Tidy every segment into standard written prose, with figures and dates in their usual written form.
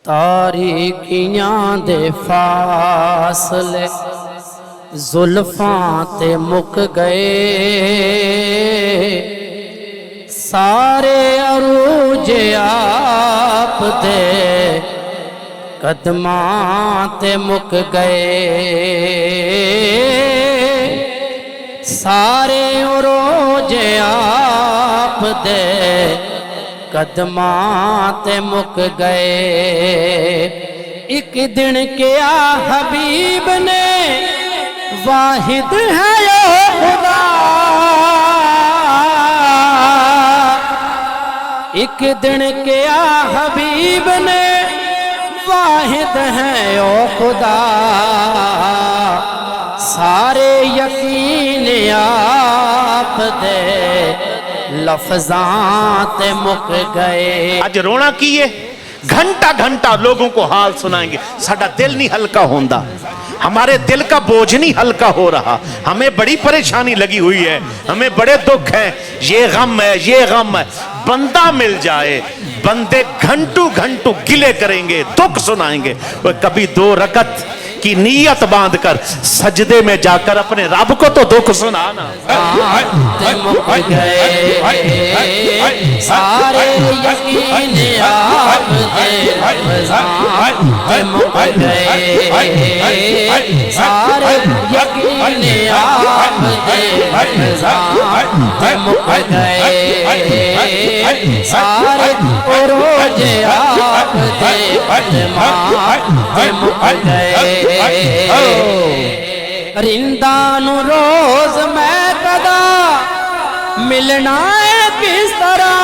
تاریکیاں دے فاصلے زلفاں تے مک گئے، سارے عروج آپ دے قدماں تے مک گئے، سارے عروج آپ دے قدماں تے مک گئے۔ ایک دن کیا حبیب نے واحد ہے یا خدا، ایک دن کیا حبیب نے واحد ہے او خدا، سارے یقین آپ دے لفظاں تے مک گئے۔ آج رونا کیے گھنٹہ گھنٹہ لوگوں کو حال سنائیں گے، ساڈا دل نہیں ہلکا ہوندا، ہمارے دل کا بوجھ نہیں ہلکا ہو رہا، ہمیں بڑی پریشانی لگی ہوئی ہے، ہمیں بڑے دکھ ہیں، یہ غم ہے یہ غم ہے۔ بندہ مل جائے، بندے گھنٹوں گھنٹوں گلے کریں گے، دکھ سنائیں گے۔ وہ کبھی 2 رکعت کی نیت باندھ کر سجدے میں جا کر اپنے رب کو تو دکھ سنانا۔ سارے یقین آپ دے لفظاں مک گئے، سارے یقین آپ دے لفظاں مک گئے، سارے عروج آپ دے قدماں مک گئے۔ رندان روز میں کدا ملنا ہے کس طرح،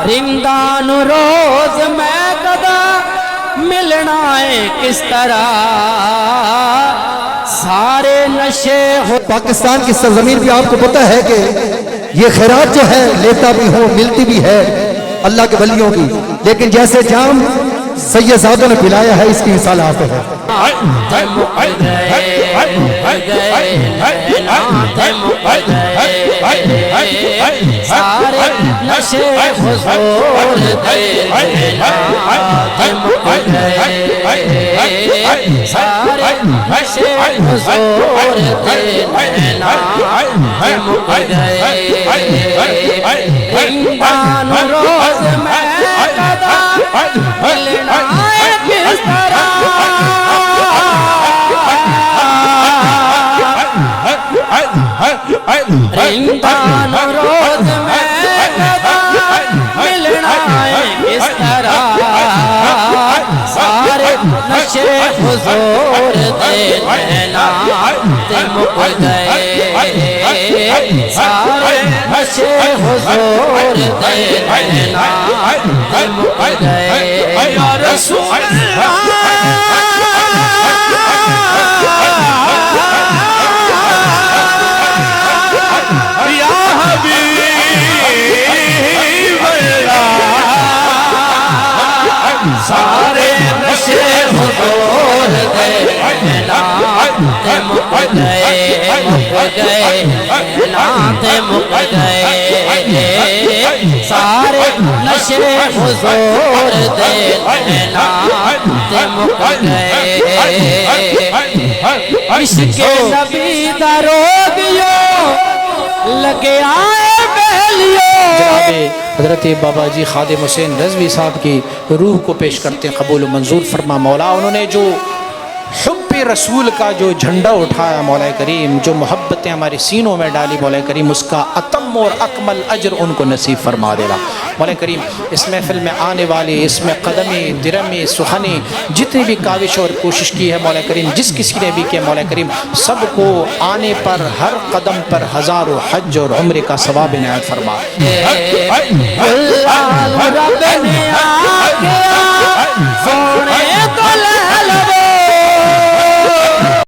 رندان روز میں کدا ملنا ہے کس طرح، سارے نشے ہو۔ پاکستان کی سرزمین بھی آپ کو پتہ ہے کہ یہ خیرات جو ہے لیتا بھی ہوں ملتی بھی ہے اللہ کے ولیوں کی، لیکن جیسے جام سید زادوں نے پلایا ہے اس کی مثال آپ ہے۔ سارے نشے حضور دے سارے نشے حضور دے مک گئے، رندان روز میں کدا ملنا ہے کس طرح، رندان روز میں کدا ملنا ہے کس طرح، سارے نشے حضور دے تے مک گئے، سارے نشے حضور دے مک گئے۔ یا رسول اللہ یا حبیب اللہ، سارے نشے حضور دے مک گئے، مک گئے تے مک گئے، سارے نشے حضور دے مک گئے، عشق نبی دا روگیو لگے آئے بیلیو۔ جناب حضرت بابا جی خادم حسین رضوی صاحب کی روح کو پیش کرتے ہیں، قبول و منظور فرما مولا۔ انہوں نے جو حب رسول کا جو جھنڈا اٹھایا مولا کریم، جو محبتیں ہمارے سینوں میں ڈالی مولا کریم، اس کا اتم اور اکمل اجر ان کو نصیب فرما دے گا مولا کریم۔ اس محفل میں آنے والے، اس میں قدمی درمی سخنی جتنی بھی کاوش اور کوشش کی ہے مولا کریم، جس کسی نے بھی کیا مولا کریم، سب کو آنے پر ہر قدم پر ہزاروں حج اور عمرے کا ثواب عنایت فرما۔ رب نے آ